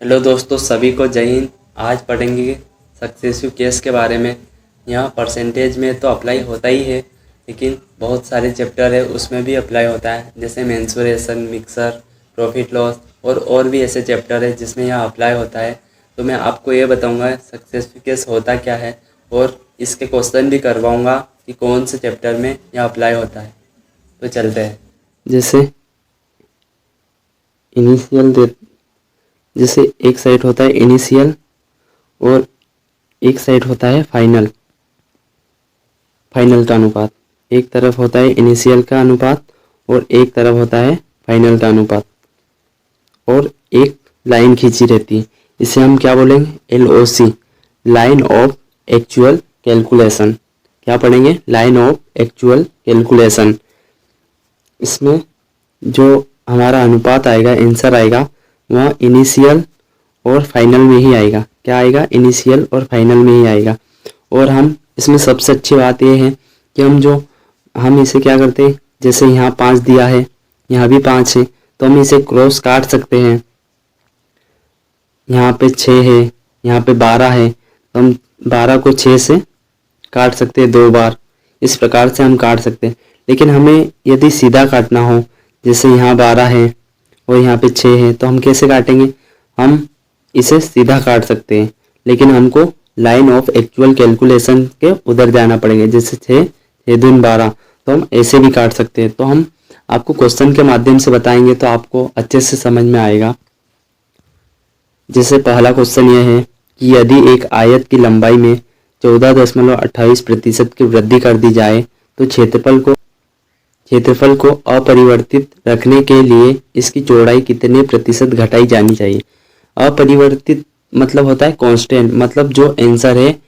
Hello दोस्तों, सभी को जय हिंद। आज पढ़ेंगे सक्सेसिव केस के बारे में। यहाँ परसेंटेज में तो अप्लाई होता ही है, लेकिन बहुत सारे चैप्टर है उसमें भी अप्लाई होता है, जैसे मेंसुरेशन, मिक्सर, प्रॉफिट लॉस और भी ऐसे चैप्टर है जिसमें यहाँ अप्लाई होता है। तो मैं आपको ये बताऊँगा सक्सेसिव केस होता क्या है, और इसके क्वेश्चन भी करवाऊँगा कि कौन से चैप्टर में यह अप्लाई होता है। तो चलते हैं। जैसे इनिशियल जैसे एक साइड होता है इनिशियल और एक साइड होता है फाइनल का अनुपात। एक तरफ होता है इनिशियल का अनुपात और एक तरफ होता है फाइनल का अनुपात, और एक लाइन खींची रहती है। इसे हम क्या बोलेंगे? LOC, line of actual calculation. क्या पढ़ेंगे? Line of actual calculation. इसमें जो हमारा अनुपात आएगा, आंसर आएगा, वह इनिशियल और फाइनल में ही आएगा। क्या आएगा? इनिशियल और फाइनल में ही आएगा। और हम इसमें सबसे अच्छी बात यह है कि हम इसे क्या करते हैं, जैसे यहाँ 5 दिया है, यहाँ भी 5 है, तो हम इसे क्रॉस काट सकते हैं। यहाँ पे 6 है, यहाँ पे 12 है, तो हम 12 को 6 से काट सकते हैं 2 बार। इस प्रकार से हम काट सकते हैं। लेकिन हमें यदि सीधा काटना हो, जैसे यहाँ 12 है और यहाँ पे 6 है, तो हम कैसे काटेंगे? हम इसे सीधा काट सकते हैं, लेकिन हमको लाइन ऑफ एक्चुअल कैलकुलेशन के उधर जाना पड़ेगा। जैसे 6 दूनी 12, तो हम ऐसे भी काट सकते हैं। तो हम आपको क्वेश्चन के माध्यम से बताएंगे तो आपको अच्छे से समझ में आएगा। जैसे पहला क्वेश्चन यह है कि यदि एक आयत की लंबाई में 14.28% की वृद्धि कर दी जाए तो क्षेत्रफल को अपरिवर्तित रखने के लिए इसकी चौड़ाई कितने प्रतिशत घटाई जानी चाहिए। अपरिवर्तित मतलब होता है कांस्टेंट, मतलब जो आंसर है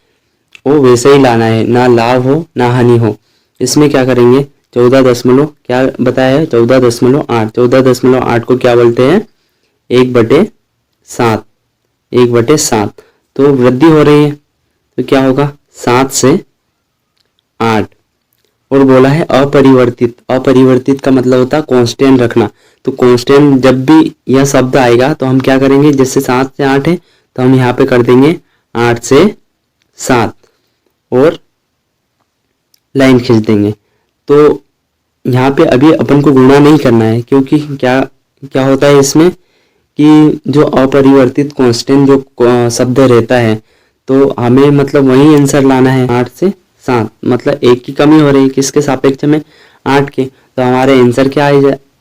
वो वैसे ही लाना है, ना लाभ हो ना हानि हो। इसमें क्या करेंगे? 14 क्या बताया है? 14.8। 14.8 को क्या बोलते हैं? 1/7। 1/7। तो वृद्धि हो रही है तो क्या होगा? 7 से 8। और बोला है अपरिवर्तित। अपरिवर्तित का मतलब होता है कांस्टेंट रखना। तो कांस्टेंट जब भी यह शब्द आएगा तो हम क्या करेंगे? जैसे 7 से 8 है तो हम यहाँ पे कर देंगे 8 से 7 और लाइन खींच देंगे। तो यहाँ पे अभी अपन को गुणा नहीं करना है, क्योंकि क्या होता है इसमें कि जो अपरिवर्तित कांस्टेंट जो शब्द रहता है, तो हमें मतलब वही आंसर लाना है। 8 से 7 मतलब 1 की कमी हो रही है, किसके सापेक्ष में? 8 के। तो हमारे आंसर क्या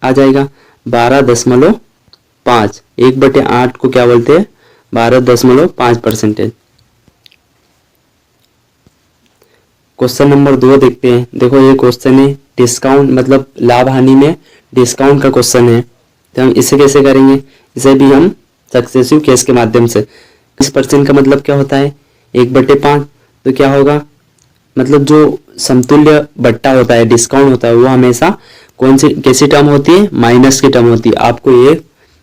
आ जाएगा? 12.5। 1/8 को क्या बोलते हैं? 12.5%। क्वेश्चन नंबर 2 देखते हैं। देखो ये क्वेश्चन है डिस्काउंट, मतलब लाभ हानि में डिस्काउंट का क्वेश्चन है। तो हम इसे कैसे करेंगे? इसे भी हम सक्सेसिव केस के माध्यम से। 20% का मतलब क्या होता है? 1/5। तो क्या होगा? मतलब जो समतुल्य बट्टा होता है, डिस्काउंट होता है, वो हमेशा कैसी टर्म होती है? माइनस की टर्म होती है। आपको ये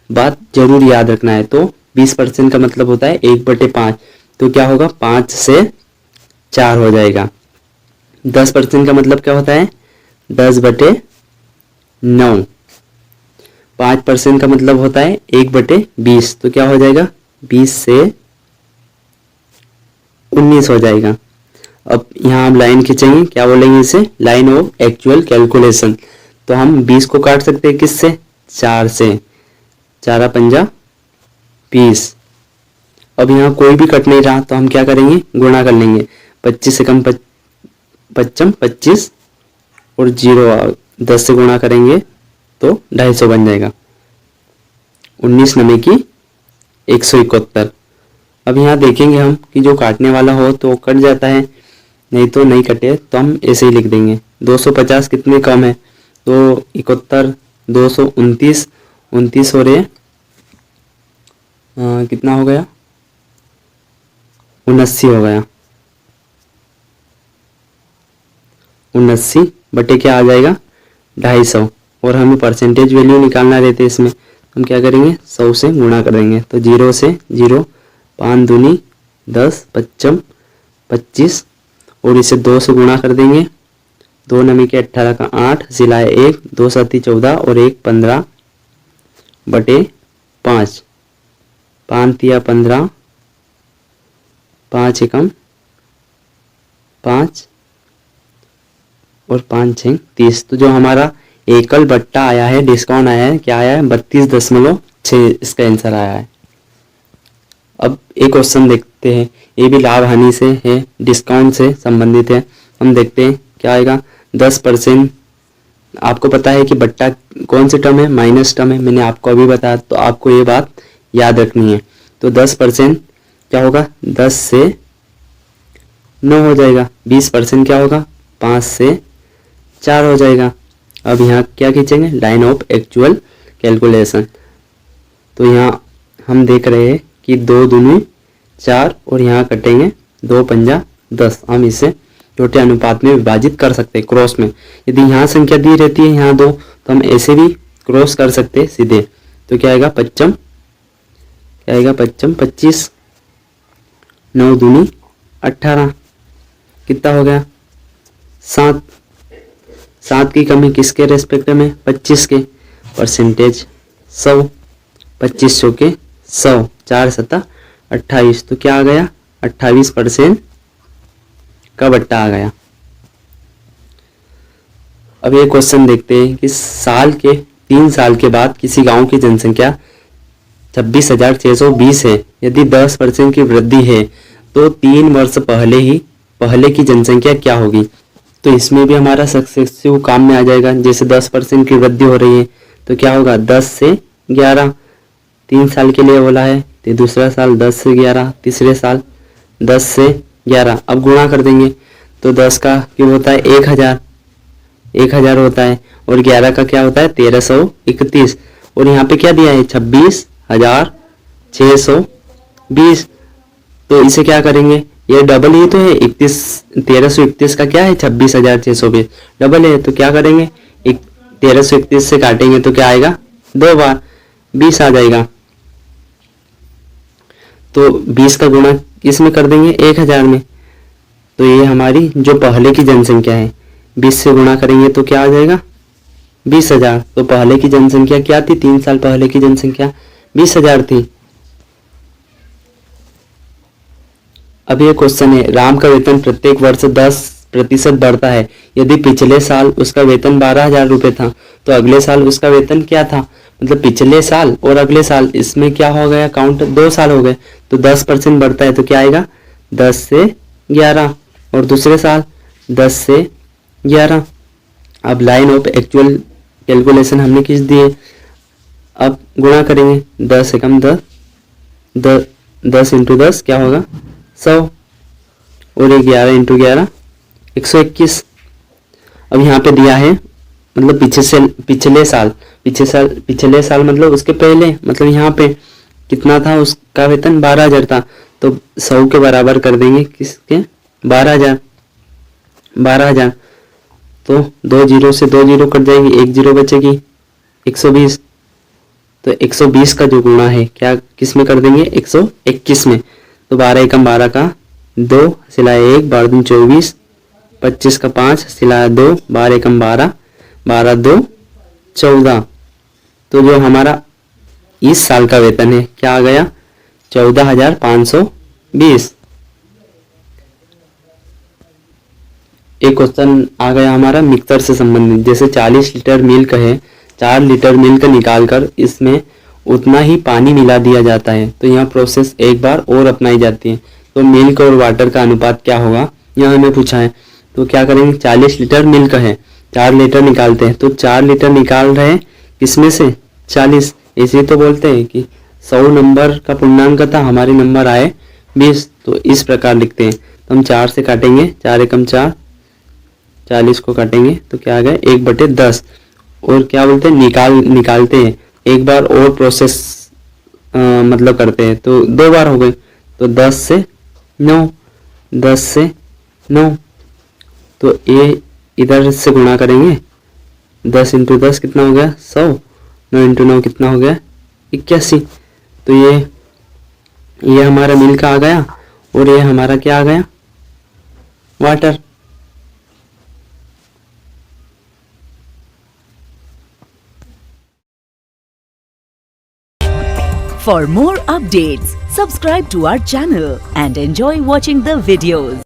बात जरूर याद रखना है। तो 20% का मतलब होता है 1/5। तो क्या होगा? 5 से 4 हो जाएगा। 10% का मतलब क्या होता है? 10/9। 5% का मतलब होता है 1/20। तो क्या हो जाएगा? 20 से 19 हो जाएगा। अब यहाँ हम लाइन खींचेंगे, क्या बोलेंगे इसे? Line of actual calculation. तो हम 20 को काट सकते हैं किससे? 4 से। 4 पंजा 20। अब यहाँ कोई भी कट नहीं रहा तो हम क्या करेंगे? गुणा कर लेंगे। 25 से कम 25 और 0 10 से गुणा करेंगे तो 250 बन जाएगा। 19 नमे की 171। अब यहाँ देखेंगे हम कि जो काटने वाला हो तो कट जाता है, नहीं तो नहीं कटे तो हम ऐसे ही लिख देंगे। 250 कितने कम है? तो 71, 229, 29 हो रहे हैं, कितना हो गया? 79 हो गया। 79 बटे क्या आ जाएगा? 250। और हमें परसेंटेज वैल्यू निकालना रहता है इसमें। हम क्या करेंगे? 100 से गुणा कर देंगे। तो 0 से 0, 5 दूनी 10, 55 25, और इसे 2 से गुणा कर देंगे। 2 नमी के 18 का 8, सिलाए 1, 2 7 14 और 1 15/5। 5 तिया 15, 5 एकम 5 और 5 छः 30। तो जो हमारा एकल बट्टा आया है, डिस्काउंट आया है, क्या आया है 32.6, इसका आंसर आया है। अब एक क्वेश्चन देखते हैं, ये भी लाभ हानि से है, डिस्काउंट से संबंधित है। हम देखते हैं क्या आएगा। 10%, आपको पता है कि बट्टा कौन सी टर्म है, माइनस टर्म है, मैंने आपको अभी बताया, तो आपको ये बात याद रखनी है। तो 10% क्या होगा, 10 से 9 हो जाएगा। 20% क्या होगा, 5 से 4 हो जाएगा। अब यहाँ क्या खींचेंगे, लाइन ऑफ एक्चुअल कैलकुलेशन। तो यहाँ हम देख रहे हैं कि 2 दूनी 4 और यहाँ कटेंगे 2 पंजा 10। हम इसे छोटे अनुपात में विभाजित कर सकते हैं क्रॉस में। यदि यहाँ संख्या दी रहती है यहाँ 2, तो हम ऐसे भी क्रॉस कर सकते हैं सीधे। तो क्या आएगा, पच्चम, क्या आएगा, पच्चम 25, 9 दूनी 18, कितना हो गया 7। 7 की कमी किसके रेस्पेक्ट में, 25 के। परसेंटेज 100, 2500 के 100, 4 सत्ता 28। तो क्या आ गया, 28% का बट्टा आ गया। अब ये क्वेश्चन देखते हैं कि 3 साल के बाद किसी गांव की जनसंख्या 26,620 है। यदि 10% की वृद्धि है तो 3 वर्ष पहले की जनसंख्या क्या होगी। तो इसमें भी हमारा सक्सेसिव काम में आ जाएगा। जैसे 10% की वृद्धि हो रही है तो क्या होगा, 10 से 11, 3 साल के लिए बोला है, तो दूसरा साल 10 से 11, तीसरे साल 10 से 11। अब गुणा कर देंगे तो 10 का क्यों होता है 1000 होता है, और 11 का क्या होता है 1331। और यहाँ पे क्या दिया है 26,620। तो इसे क्या करेंगे, ये डबल ही तो है, 1331 का क्या है 26,620 डबल है। तो क्या करेंगे, 1331 से काटेंगे तो क्या आएगा, 2 बार 20 आ जाएगा। तो 20 का गुणा किस में कर देंगे, 1000 में। तो ये हमारी जो पहले की जनसंख्या है, 20 से गुणा करेंगे तो क्या आ जाएगा 20,000। तो पहले की जनसंख्या क्या थी, 3 साल पहले की जनसंख्या 20,000 थी। अब ये क्वेश्चन है, राम का वेतन प्रत्येक वर्ष 10% बढ़ता है। यदि पिछले साल उसका वेतन 12,000 रुपये था तो अगले साल उसका वेतन क्या था, मतलब पिछले साल और अगले साल, इसमें क्या हो गया काउंट, 2 साल हो गए। तो 10% बढ़ता है तो क्या आएगा 10 से 11, और दूसरे साल 10 से 11। अब लाइन ऑफ एक्चुअल कैलकुलेशन हमने खींच दिए। अब गुणा करेंगे, 10 एकम 10, 10 इंटू 10 क्या होगा 100, और ये 11 इंटू 11 121। अब यहाँ पे दिया है मतलब पिछले साल मतलब उसके पहले, मतलब यहाँ पे कितना था उसका वेतन 12,000 था। तो 100 के बराबर कर देंगे किसके, 12,000। तो 2 जीरो से 2 जीरो कट जाएगी, 1 जीरो बचेगी, 120। तो 120 का जो गुणा है क्या किस में कर देंगे, 121 में। तो 12 एकम 12 का 2 सिलाया 1, 12 दूनी 24, 25 का 5 सिलाया 2, 12 एकम 12, 12 2 14। तो जो हमारा इस साल का वेतन है क्या आ गया 14,520। एक क्वेश्चन आ गया हमारा मिक्सर से संबंधित। जैसे 40 लीटर मिल्क है, 4 लीटर मिल्क निकालकर इसमें उतना ही पानी मिला दिया जाता है। तो यहाँ प्रोसेस एक बार और अपनाई जाती है। तो मिल्क और वाटर का अनुपात क्या होगा, यहाँ हमें पूछा है। तो क्या करेंगे, 40 लीटर मिल्क है, 4 लीटर निकालते हैं। तो 4 लीटर निकाल रहे हैं किसमें से 40। इसे तो बोलते हैं कि 100 नंबर का पूर्णांक था, हमारे नंबर आए 20। तो इस प्रकार लिखते हैं। तो हम 4 से काटेंगे, 4 एकम 4, 40 को काटेंगे तो क्या आ गया 1/10। और क्या बोलते हैं निकालते हैं, एक बार और प्रोसेस मतलब करते हैं तो 2 बार हो गए। तो 10 से 9, 10 से 9। तो ये इधर से गुणा करेंगे, 10 इंटू 10 कितना हो गया 100, 9 इंटू 9 कितना हो गया 81। तो ये हमारा मिल्क आ गया, और ये हमारा क्या आ गया water. For more updates, subscribe to our channel and enjoy watching the videos.